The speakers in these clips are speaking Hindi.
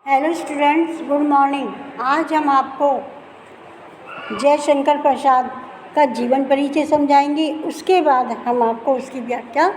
Hello students, good morning. आज हम आपको जयशंकर प्रसाद का जीवन परिचय समझाएंगे। उसके बाद हम आपको उसकी व्याख्या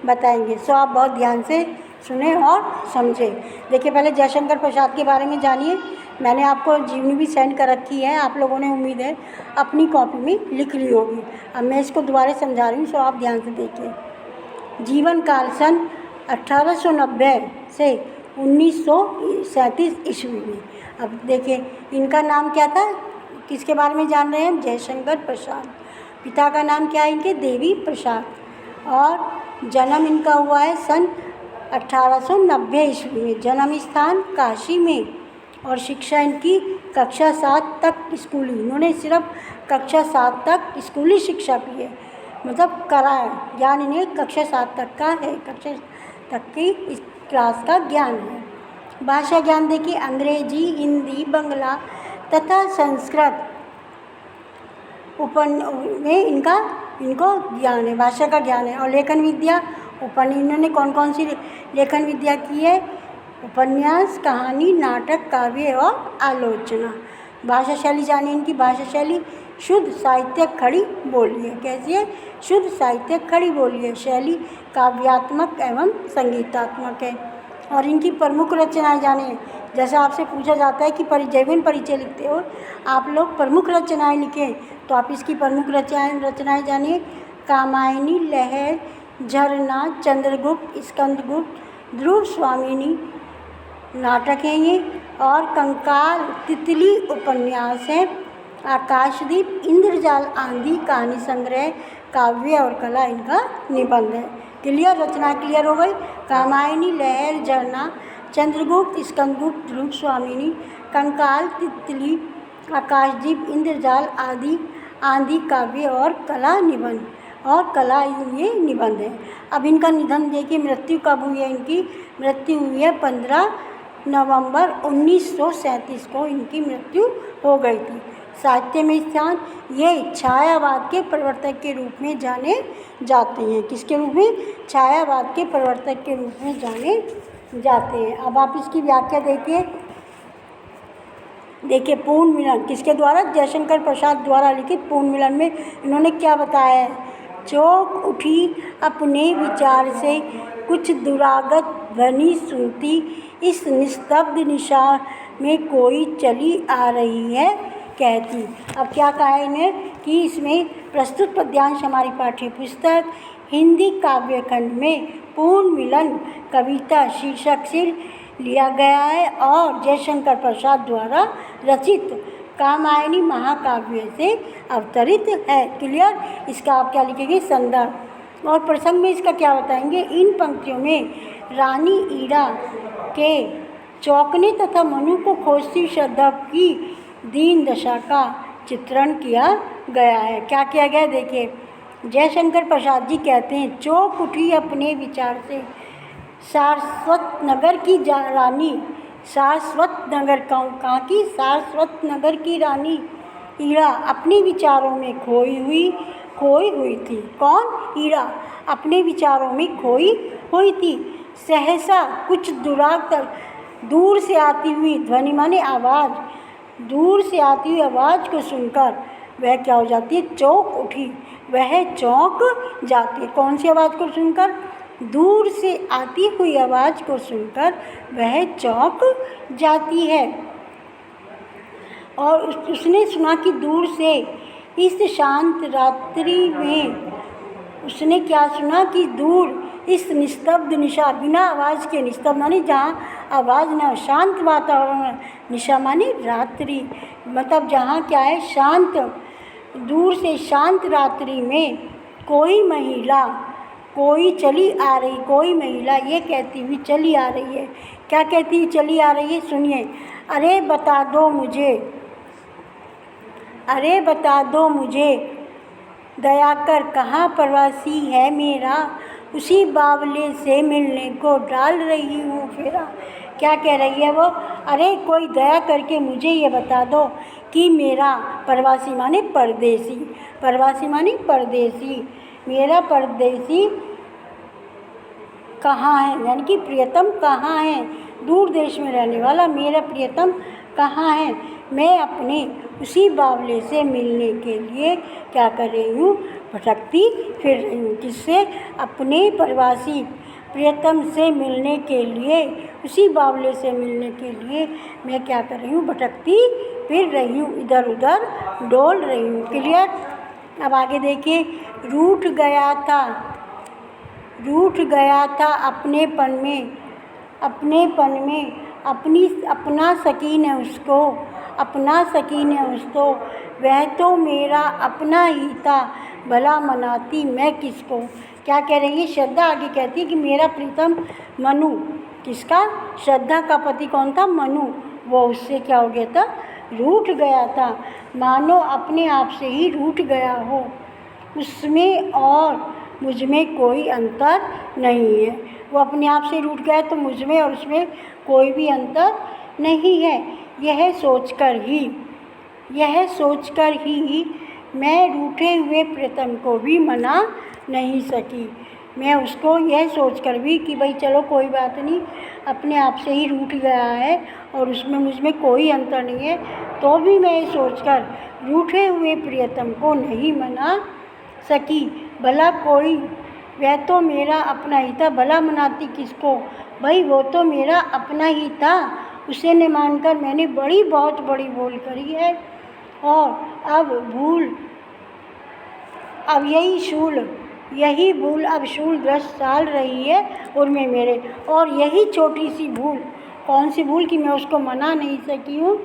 बताएंगे। सो आप बहुत ध्यान से सुने और समझें। देखिए, पहले जयशंकर प्रसाद के बारे में जानिए। मैंने आपको जीवनी भी सेंड कर रखी है, आप लोगों ने उम्मीद है अपनी कॉपी में लिख ली होगी। अब मैं इसको दोबारा समझा रही हूँ, सो आप ध्यान से देखिए। जीवन काल सन 1890 से 1937 ईस्वी में। अब देखिए, इनका नाम क्या था, किसके बारे में जान रहे हैं हम? जयशंकर प्रसाद। पिता का नाम क्या है इनके? देवी प्रसाद। और जन्म इनका हुआ है सन 1890 ईस्वी में। जन्म स्थान काशी में। और शिक्षा इनकी कक्षा 7 तक स्कूली, इन्होंने सिर्फ कक्षा 7 तक स्कूली शिक्षा की है, मतलब करा है। ज्ञान इन्हें कक्षा 7 तक का है, कक्षा तक की इस क्लास का ज्ञान है। भाषा ज्ञान देखिए, अंग्रेजी, हिंदी, बंगला तथा संस्कृत में इनको ज्ञान है, भाषा का ज्ञान है। और लेखन विद्या, इन्होंने कौन कौन सी लेखन विद्या की है? उपन्यास, कहानी, नाटक, काव्य और आलोचना। भाषा शैली जानिए इनकी। भाषा शैली शुद्ध साहित्यिक खड़ी बोली है। कैसी है? शुद्ध साहित्यिक खड़ी बोली है। शैली काव्यात्मक एवं संगीतात्मक है। और इनकी प्रमुख रचनाएं जानिए। जैसे आपसे पूछा जाता है कि जीवन परिचय लिखते हो, आप लोग प्रमुख रचनाएं लिखें, तो आप इसकी प्रमुख रचनाएं जानिए। कामायनी, लहर, झरना, चंद्रगुप्त, स्कंदगुप्त, ध्रुव स्वामिनी नाटक हैं ये। और कंकाल, तितली उपन्यास है। आकाशदीप, इंद्रजाल, आंधी कहानी संग्रह, काव्य और कला इनका निबंध है। क्लियर? रचना क्लियर हो गई। कामायनी, लहर, झरना, चंद्रगुप्त, स्कंदगुप्त, ध्रुव स्वामिनी, कंकाल, तितली, आकाशदीप, इंद्रजाल, आंधी काव्य और कला निबंध, और कला ये निबंध है। अब इनका निधन देखिए, मृत्यु कब हुई है इनकी? मृत्यु हुई है 15 नवंबर 1937 को इनकी मृत्यु हो गई थी। साहित्य में स्थान, ये छायावाद के प्रवर्तक के रूप में जाने जाते हैं। किसके रूप में? छायावाद के प्रवर्तक के रूप में जाने जाते हैं। अब आप इसकी व्याख्या देखिए पूर्ण मिलन किसके द्वारा? जयशंकर प्रसाद द्वारा लिखित पूर्ण मिलन में इन्होंने क्या बताया है? चौंक उठी अपने विचार से, कुछ दुरागत ध्वनि सुनती, इस निस्तब्ध निशा में कोई चली आ रही है कहती। अब क्या कहा है इन्हें कि इसमें प्रस्तुत पद्यांश हमारी पाठ्य पुस्तक हिंदी काव्यखंड में पूर्ण मिलन कविता शीर्षक से लिया गया है और जयशंकर प्रसाद द्वारा रचित कामायनी महाकाव्य से अवतरित है। क्लियर? इसका आप क्या लिखेंगे? संदर्भ। और प्रसंग में इसका क्या बताएंगे? इन पंक्तियों में रानी ईरा के चौंकने तथा मनु को खोजती श्रद्धा की दीन दशा का चित्रण किया गया है। क्या किया गया? देखिए, जयशंकर प्रसाद जी कहते हैं, चौंक उठी अपने विचार से, सारस्वत नगर की रानी, सारस्वत नगर कहाँ की? सारस्वत नगर की रानी ईरा अपने विचारों में खोई हुई थी। कौन? ईरा अपने विचारों में खोई हुई थी। सहसा कुछ दूर से आती हुई ध्वनि माने आवाज़, दूर से आती हुई आवाज़ को सुनकर वह क्या हो जाती है? चौंक उठी, वह चौंक जाती है। कौन सी आवाज़ को सुनकर? दूर से आती हुई आवाज़ को सुनकर वह चौंक जाती है। और उसने सुना कि दूर से इस शांत रात्रि में, उसने क्या सुना कि दूर इस निस्तब्ध निशा, बिना आवाज़ के, निस्तब्ध माने जहाँ आवाज़ न, शांत वातावरण, निशा माने रात्रि, मतलब जहाँ क्या है? शांत। दूर से शांत रात्रि में कोई महिला, कोई चली आ रही, कोई महिला ये कहती हुई चली आ रही है। क्या कहती हुई चली आ रही है? सुनिए। अरे बता दो मुझे, अरे बता दो मुझे दया कर, कहाँ प्रवासी है मेरा, उसी बावले से मिलने को डाल रही हूँ फेरा। क्या कह रही है वो? अरे कोई दया करके मुझे ये बता दो कि मेरा, प्रवासी माने परदेसी, प्रवासी माने परदेसी, मेरा परदेसी कहाँ है, यानी कि प्रियतम कहाँ है, दूर देश में रहने वाला मेरा प्रियतम कहाँ है। मैं अपने उसी बावले से मिलने के लिए क्या कर रही हूँ, भटकती फिर रही हूँ। किससे? अपने प्रवासी प्रियतम से मिलने के लिए, उसी बावले से मिलने के लिए मैं क्या कर रही हूँ, भटकती फिर रही हूँ, इधर उधर डोल रही हूँ। क्लियर? अब आगे देखिए, रूठ गया था अपनेपन में, अपना सकीन है उसको, वह तो मेरा अपना ही था, भला मनाती मैं किसको। क्या कह रही है श्रद्धा? आगे कहती है कि मेरा प्रीतम मनु, किसका? श्रद्धा का पति कौन था? मनु। वो उससे क्या हो गया था? रूठ गया था, मानो अपने आप से ही रूठ गया हो। उसमें और मुझ में कोई अंतर नहीं है। वो अपने आप से रूठ गया तो मुझ में और उसमें कोई भी अंतर नहीं है। यह सोचकर ही मैं रूठे हुए प्रीतम को भी मना नहीं सकी। मैं उसको यह सोचकर भी कि भाई चलो कोई बात नहीं, अपने आप से ही रूठ गया है और उसमें मुझ में कोई अंतर नहीं है, तो भी मैं ये सोचकर रूठे हुए प्रियतम को नहीं मना सकी। भला कोई, वह तो मेरा अपना ही था, भला मनाती किसको। भाई वो तो मेरा अपना ही था, उसे न मानकर मैंने बहुत बड़ी भूल करी है। और अब यही भूल अब शूल 10 साल रही है उर्मे मेरे। और यही छोटी सी भूल, कौन सी भूल? कि मैं उसको मना नहीं सकी हूँ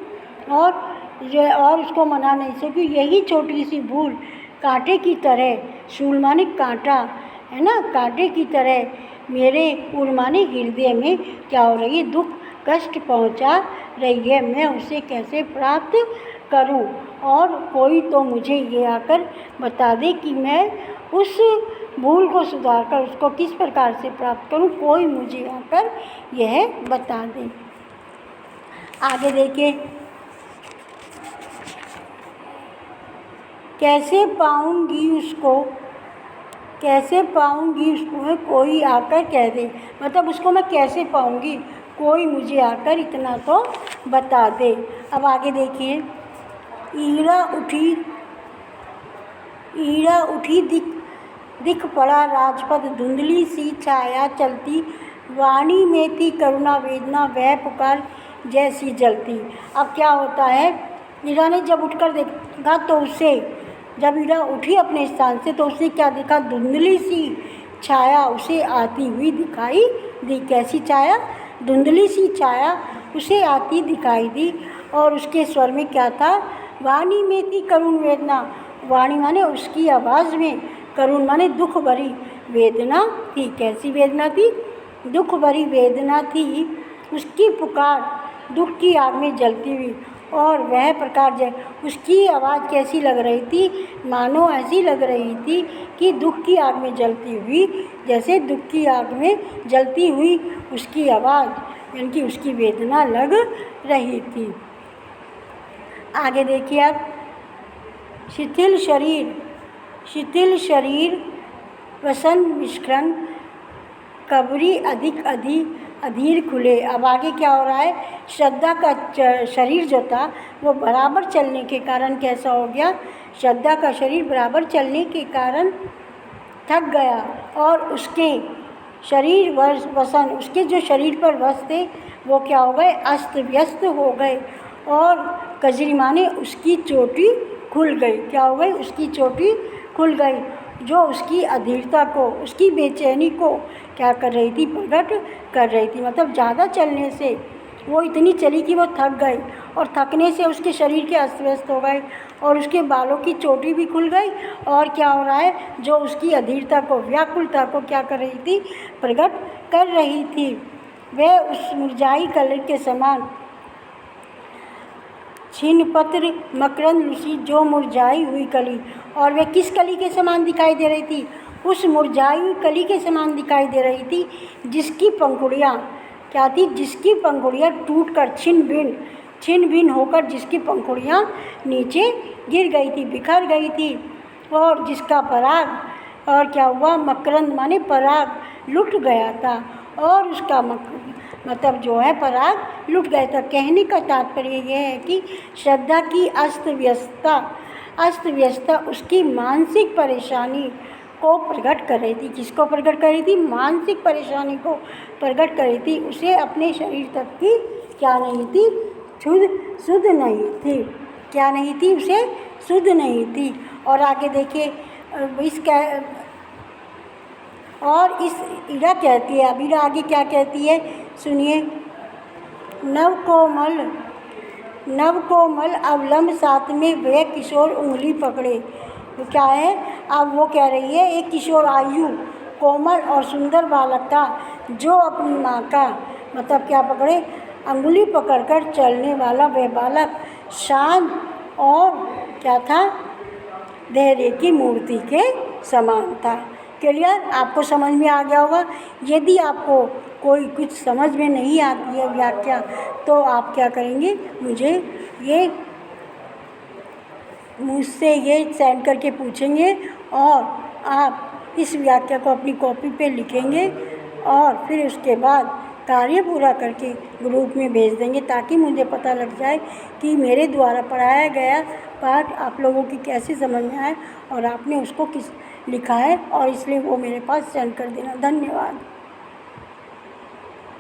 और उसको मना नहीं सकी। यही छोटी सी भूल कांटे की तरह, शूल माने कांटा है ना, कांटे की तरह मेरे उर्माने हृदय में क्या हो रही है? दुख कष्ट पहुँचा रही है। मैं उसे कैसे प्राप्त करूं? और कोई तो मुझे ये आकर बता दे कि मैं उस भूल को सुधार कर उसको किस प्रकार से प्राप्त करूं। कोई मुझे आकर यह बता दे। आगे देखिए, कैसे पाऊंगी उसको कोई आकर कह दे। मतलब उसको मैं कैसे पाऊंगी, कोई मुझे आकर इतना तो बता दे। अब आगे देखिए, ईरा उठी दिख पड़ा राजपथ, धुंधली सी छाया चलती, वाणी में थी करुणा वेदना, वह पुकार जैसी जलती। अब क्या होता है, ईरा ने जब उठकर देखा तो उसे, जब ईरा उठी अपने स्थान से तो उसने क्या देखा? धुंधली सी छाया उसे आती हुई दिखाई दी। कैसी छाया? धुंधली सी छाया उसे आती दिखाई दी। और उसके स्वर में क्या था? वाणी में थी करुण वेदना, वाणी माने उसकी आवाज़ में, करुण माने दुख भरी वेदना थी। कैसी वेदना थी? दुख भरी वेदना थी। उसकी पुकार दुख की आग में जलती हुई, और वह प्रकार उसकी आवाज़ कैसी लग रही थी? मानो ऐसी लग रही थी कि दुख की आग में जलती हुई, जैसे दुख की आग में जलती हुई उसकी आवाज़, यानी कि उसकी वेदना लग रही थी। आगे देखिए आप, शिथिल शरीर वसन विस्करण, कब्री अधीर खुले। अब आगे क्या हो रहा है? श्रद्धा का शरीर जो था वो बराबर चलने के कारण कैसा हो गया? श्रद्धा का शरीर बराबर चलने के कारण थक गया, और उसके शरीर वसन, उसके जो शरीर पर वश थे वो क्या हो गए? अस्त व्यस्त हो गए। और कजरी माने उसकी चोटी खुल गई। क्या हो गई? उसकी चोटी खुल गई, जो उसकी अधीरता को, उसकी बेचैनी को क्या कर रही थी? प्रकट कर रही थी। मतलब ज़्यादा चलने से वो इतनी चली कि वो थक गई, और थकने से उसके शरीर के अस्त व्यस्त हो गए, और उसके बालों की चोटी भी खुल गई। और क्या हो रहा है? जो उसकी अधीरता को, व्याकुलता को क्या कर रही थी? प्रकट कर रही थी। वह उस मुरझाई कली के समान, छिन्न पत्र मकरंद लुसी, जो मुरझाई हुई कली। और वह किस कली के समान दिखाई दे रही थी? उस मुरझाई हुई कली के समान दिखाई दे रही थी, जिसकी पंखुड़ियाँ क्या थी? जिसकी पंखुड़ियाँ टूटकर छिन्न भिन्न होकर जिसकी पंखुड़ियाँ नीचे गिर गई थी, बिखर गई थी। और जिसका पराग, और क्या हुआ? मकरंद माने पराग लुट गया था, और उसका मतलब जो है पराग लुट गए। तो कहने का तात्पर्य यह है कि श्रद्धा की अस्त व्यस्तता उसकी मानसिक परेशानी को प्रकट कर रही थी। किसको प्रकट कर रही थी? मानसिक परेशानी को प्रकट कर रही थी। उसे अपने शरीर तक की क्या नहीं थी? शुद्ध नहीं थी। क्या नहीं थी? उसे शुद्ध नहीं थी। और आगे देखिए इस इरा कहती है, अब इरा आगे क्या कहती है सुनिए। नवकोमल अवलंब साथ में वह किशोर उंगली पकड़े। तो क्या है, अब वो कह रही है एक किशोर आयु कोमल और सुंदर बालक था जो अपनी माँ का मतलब क्या पकड़े? अंगुली पकड़कर चलने वाला वह बालक शांत और क्या था? धैर्य की मूर्ति के समान था। क्लियर? आपको समझ में आ गया होगा। यदि आपको कोई कुछ समझ में नहीं आती है व्याख्या तो आप क्या करेंगे? मुझसे ये सेंड करके पूछेंगे और आप इस व्याख्या को अपनी कॉपी पे लिखेंगे और फिर उसके बाद कार्य पूरा करके ग्रुप में भेज देंगे ताकि मुझे पता लग जाए कि मेरे द्वारा पढ़ाया गया पाठ आप लोगों की कैसे समझ में आए और आपने उसको किस लिखा है, और इसलिए वो मेरे पास सेंड कर देना। धन्यवाद।